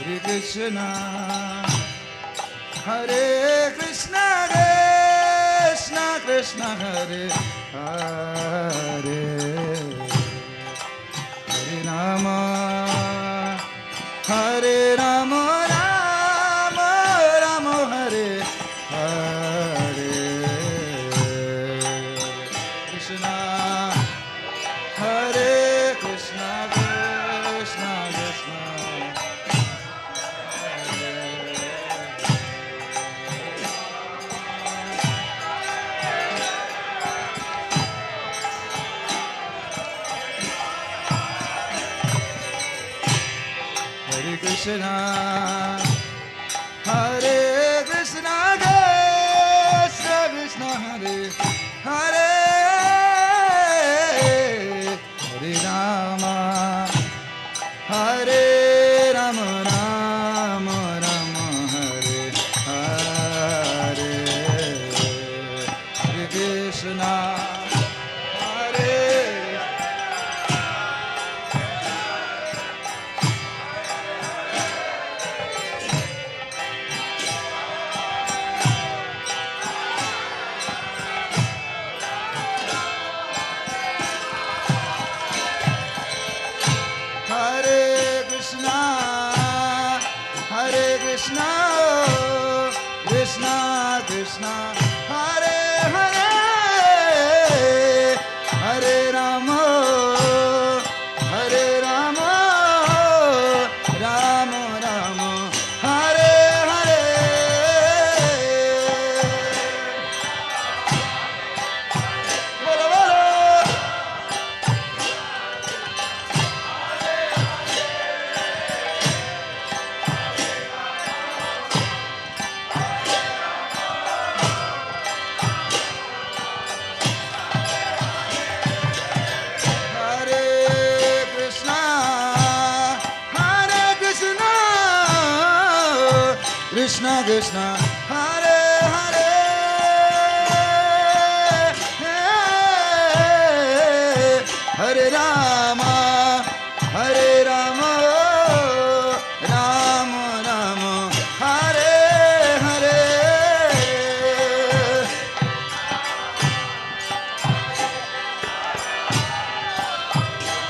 Hare Krishna, Hare Krishna, Krishna Krishna, Hare Hare, Hare Rama, Hare Rama, Rama Rama, Hare Hare, Krishna, Hare Krishna, Krishna Krishna. Hare Krishna, Hare Krishna, Krishna Krishna, Hare Hare, Hare Rama, Hare Rama, Rama Rama, Hare Hare, Hare Krishna, Hare Hare Krishna, Hare Krishna, Krishna Krishna, Hare Hare, Hare Rama, Hare Rama, Rama Rama, Hare Hare. Bolo bolo. Hare Krishna, Hare Krishna, Krishna Krishna, Hare Hare, Hare Rama, Hare Rama, Rama Rama, Hare Hare.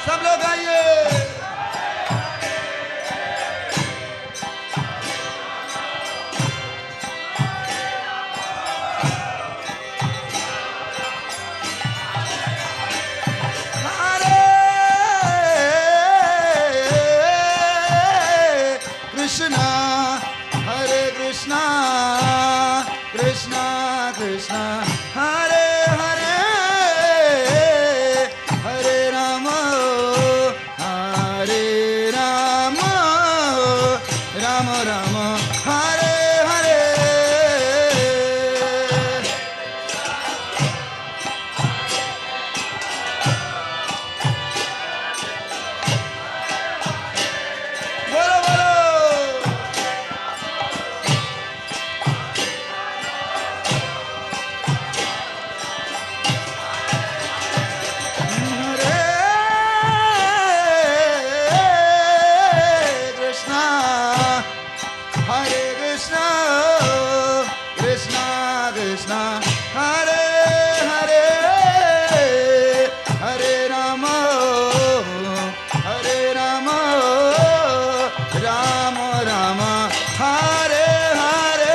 सब लोग आइए। Hare Krishna, Hare Krishna, Krishna Krishna, Hare Hare, Hare Rama, Hare Rama, Rama Rama, Hare Hare. Bolo bolo. Hare Krishna, Hare Krishna, Krishna Krishna, Hare Hare, Hare Rama, Hare Rama, Rama Rama, Hare Hare.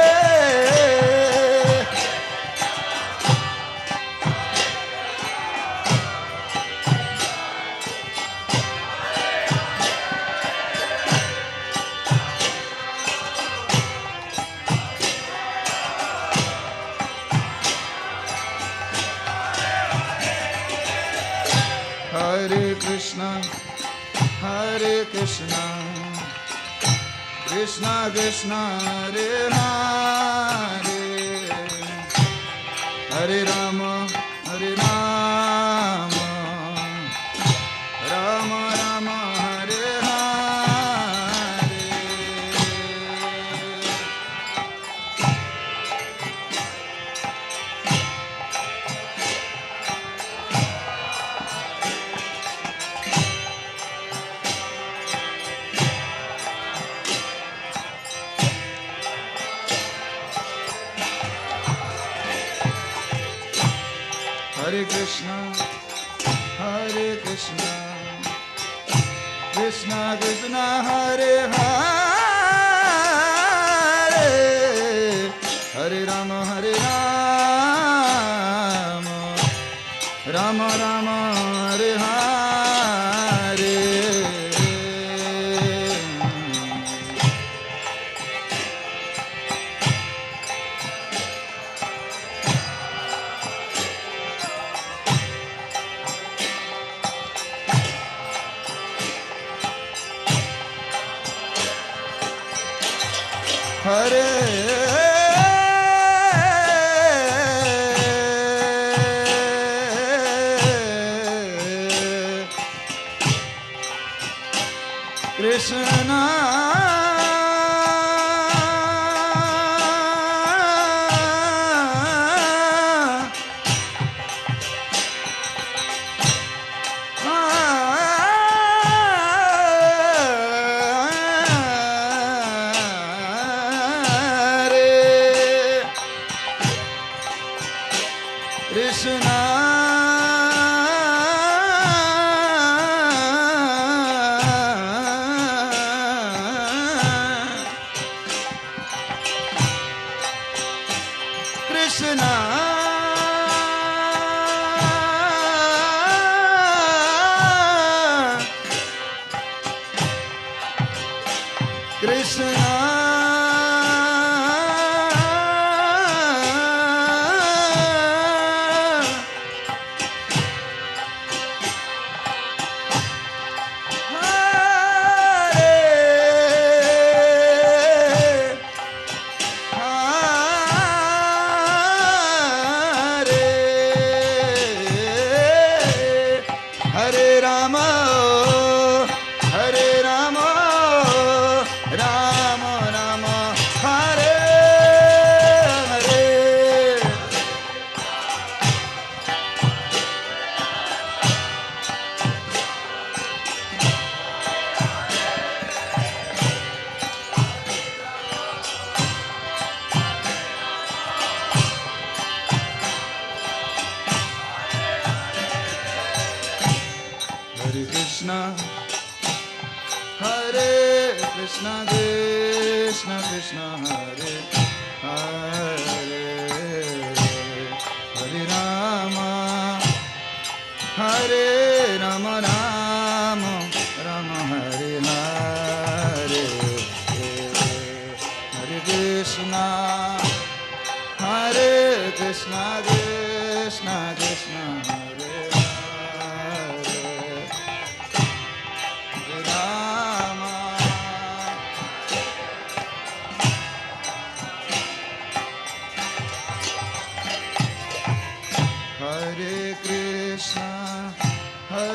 Hare Krishna, Hare Krishna, Krishna Krishna, Hare Hare, Hare Rama, Hare Rama, Rama Rama, Hare Hare. Krishna, Hare Krishna, Krishna Krishna, Hare Hare, Hare Rama, Hare Rama, Rama Rama, Hare Hare.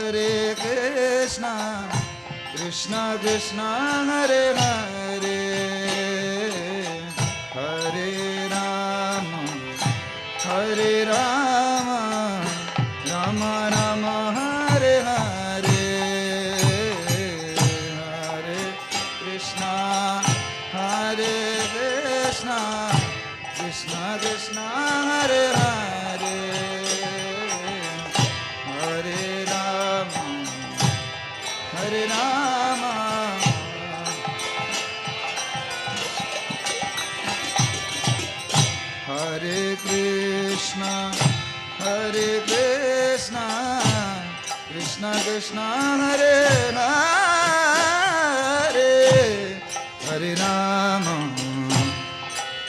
Hare Krishna, Krishna Krishna, Hare Hare, Hare Rama, Hare Rama, Rama Rama, Hare Hare, Hare Krishna, Hare Krishna, Krishna Krishna, Hare Hare, Hare Rama, Hare Rama, Hare Krishna, Hare Krishna, Krishna Krishna, Hare Hare, Hare Rama,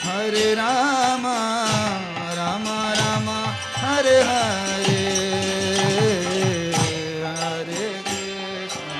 Hare Rama, Rama Rama, Hare Hare, Hare Krishna.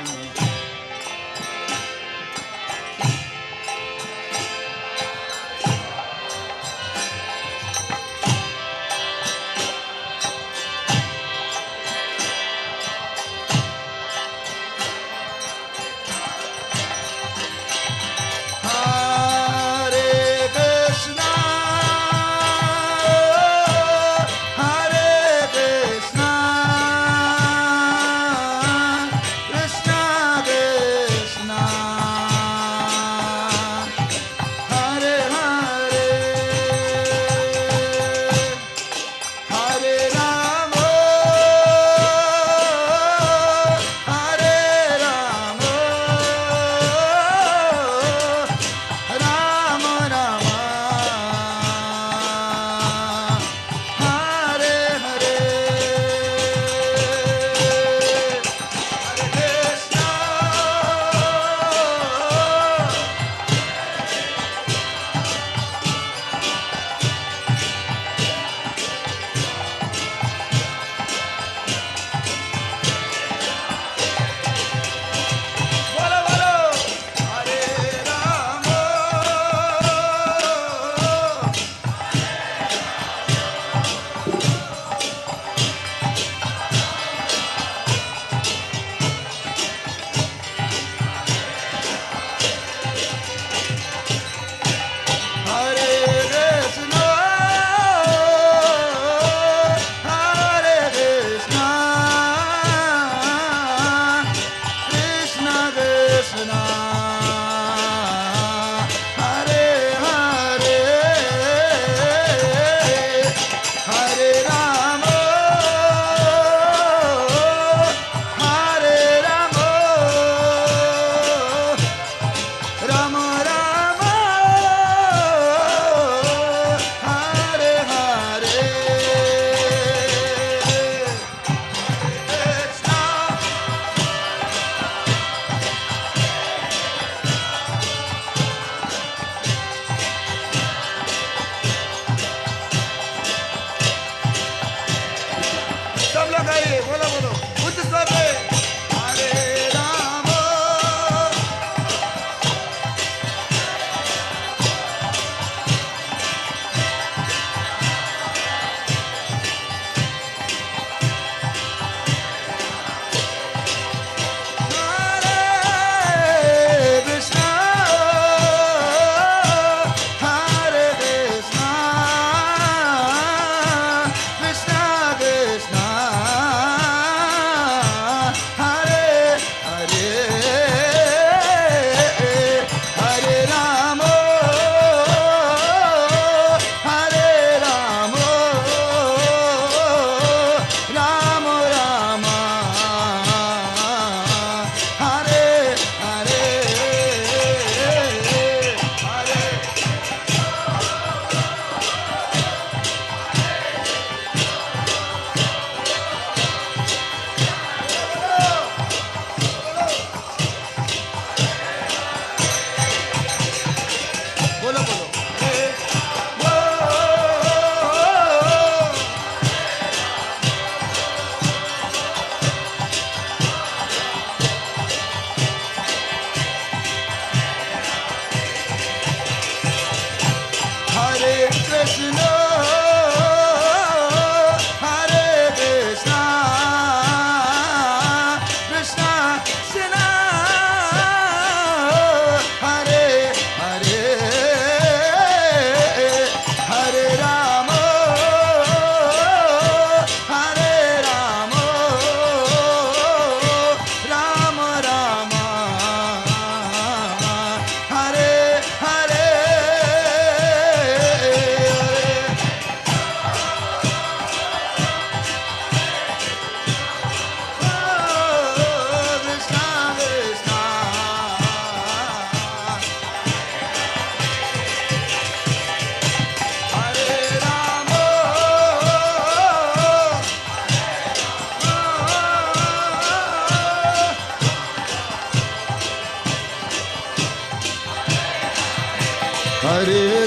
Hare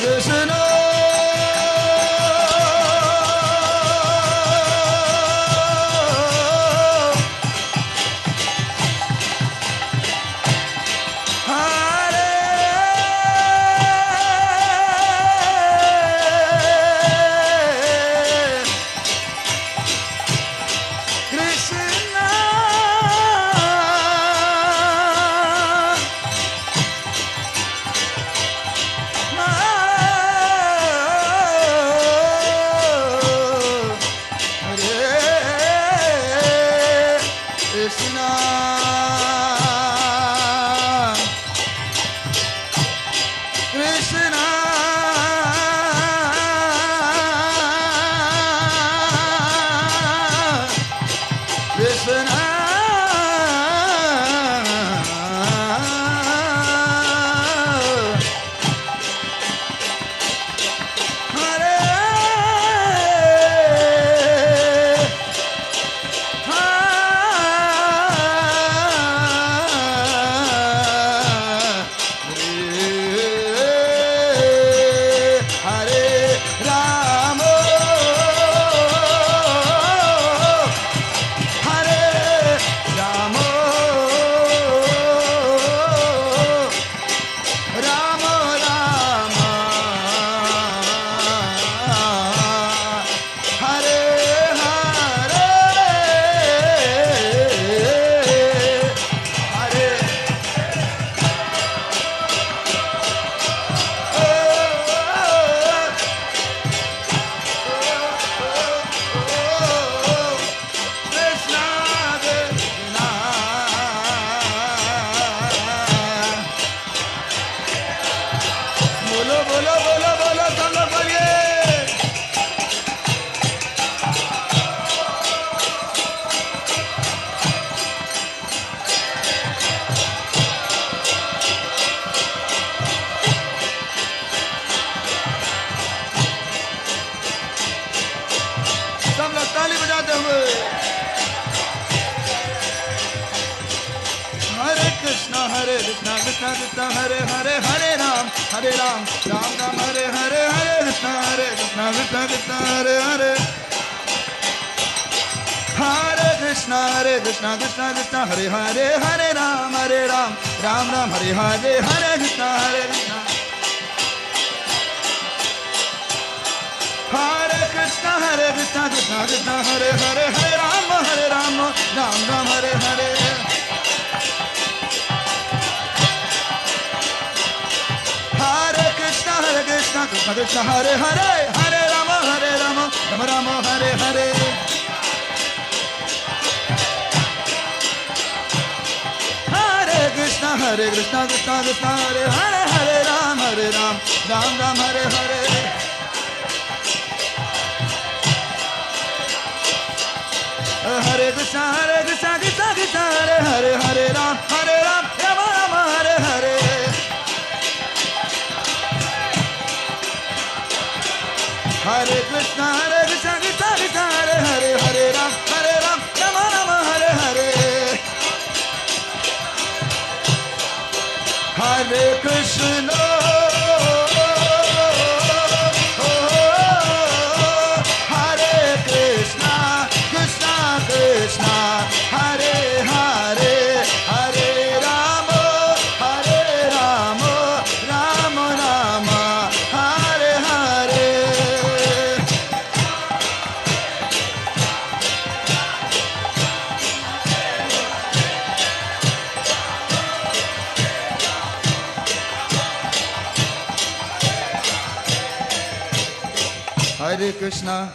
Krishna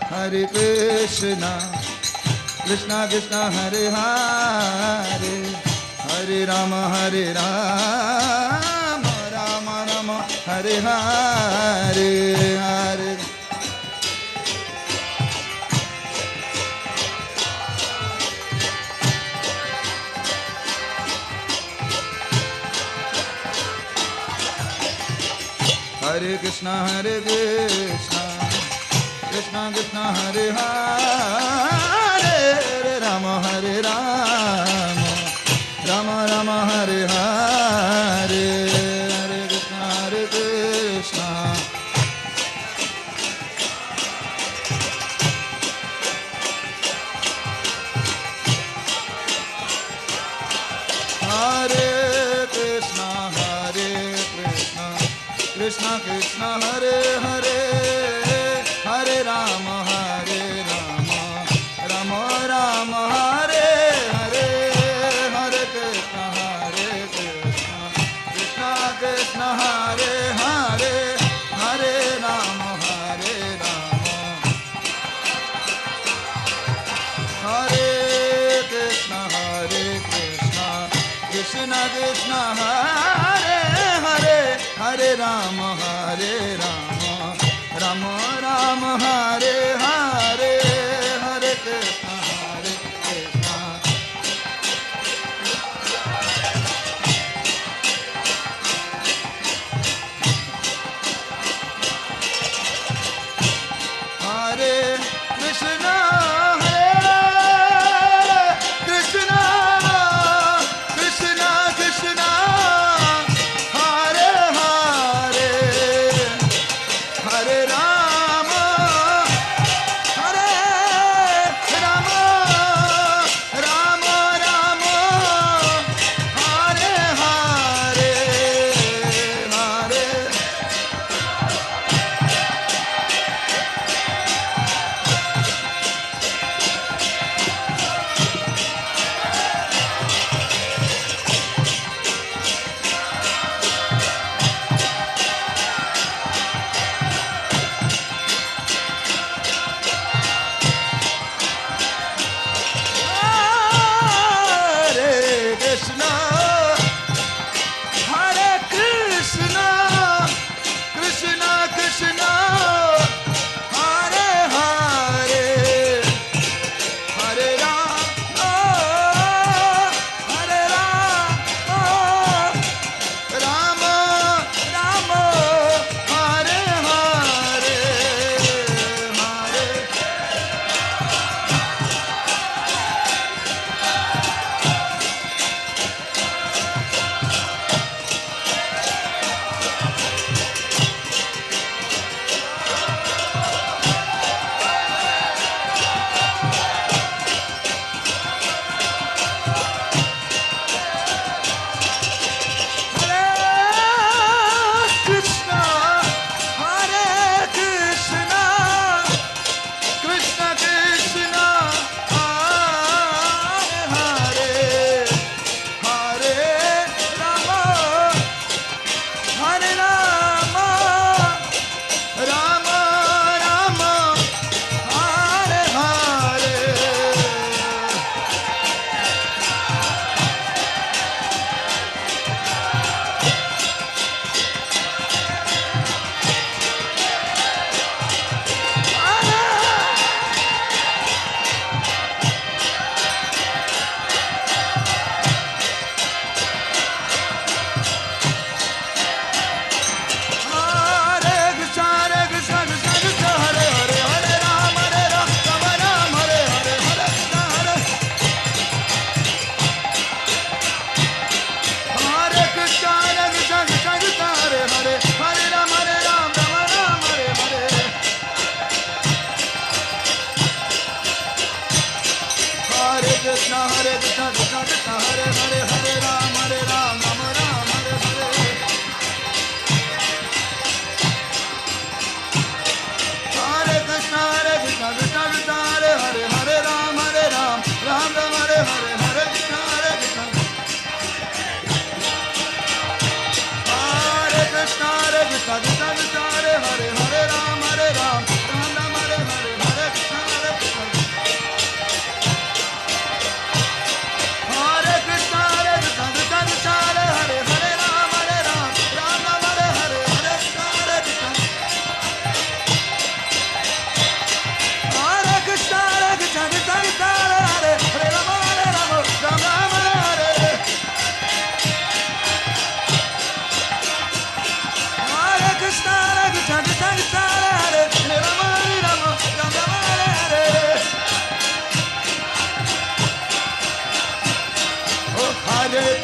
Krishna Krishna Hare Hare Hare Rama Rama Rama Hare Hare Hare Hare Krishna Krishna Krishna Hare Hare Hare Rama Rama Rama Hare Hare Hare Krishna Krishna Krishna Hare Hare Hare Rama Rama Rama Hare Hare Hare Krishna Krishna Krishna Hare Hare Hare Rama Hare Krishna Krishna Krishna Hare Hare Hare Rama Rama Rama Hare Hare Hare Krishna Hare Krishna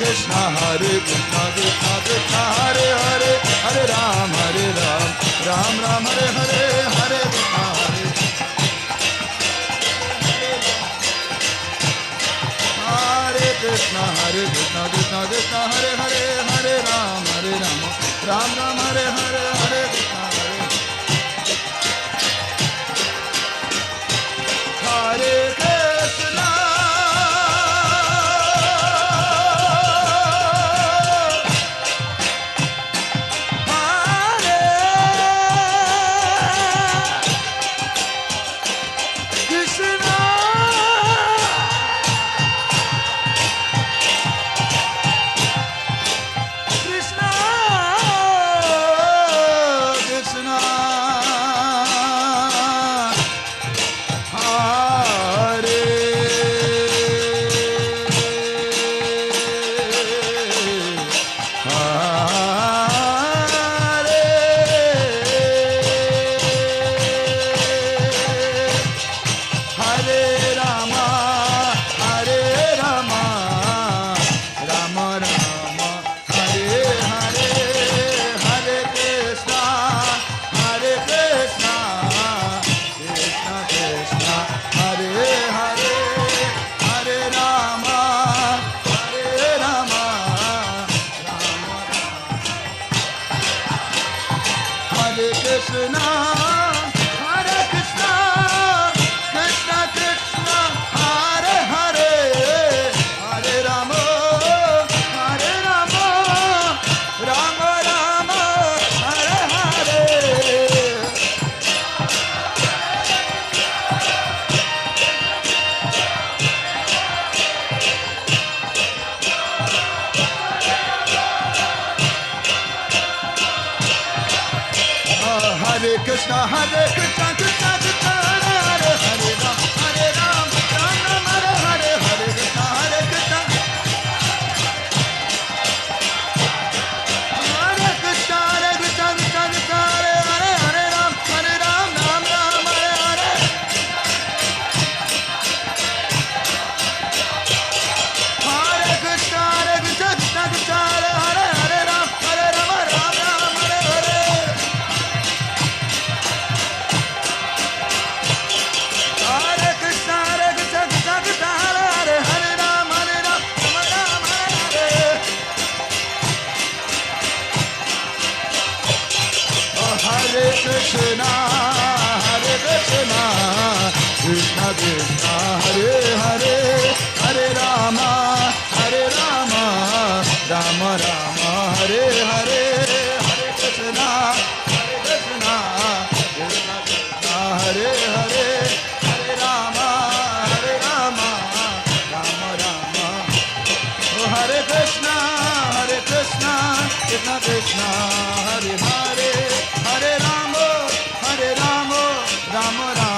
Krishna Hare Krishna Krishna Krishna Hare Hare Hare Ram Ram Ram Hare Hare Hare Krishna Hare Krishna Krishna Krishna Hare Hare Hare Ram Ram Hare Hare Hare Krishna, Hare Krishna, Krishna Krishna, Hare Hare, Hare Rama, Hare Rama, Rama Rama, Hare Hare. Hare Krishna, Hare Krishna, Krishna Krishna, Hare Hare, Hare Ram, Ram Ram, Hare Hare, Hare Krishna, Hare Krishna, Hare Krishna, Hare Krishna, Krishna Krishna, Hare Hare, Hare Ram, Ram Ram, Hare Hare. Hare Krishna, Hare Krishna, Krishna Krishna, Hare Hare, Hare Ram, Ram Ram, Hare Hare. Hare Krishna, Hare Krishna, Krishna Krishna, Hare Hare, Hare Ram, Ram Ram, Hare Hare. Oh, Hare Krishna, Hare Krishna, Krishna Krishna, Hare Hare, Hare Rama, Rama Rama, Hare Hare, Hare Krishna, Krishna Krishna, Hare Hare, Hare Rama, Rama Rama. Oh, Hare Krishna, Krishna Krishna, Hare Hare, Hare Rama, Rama Rama.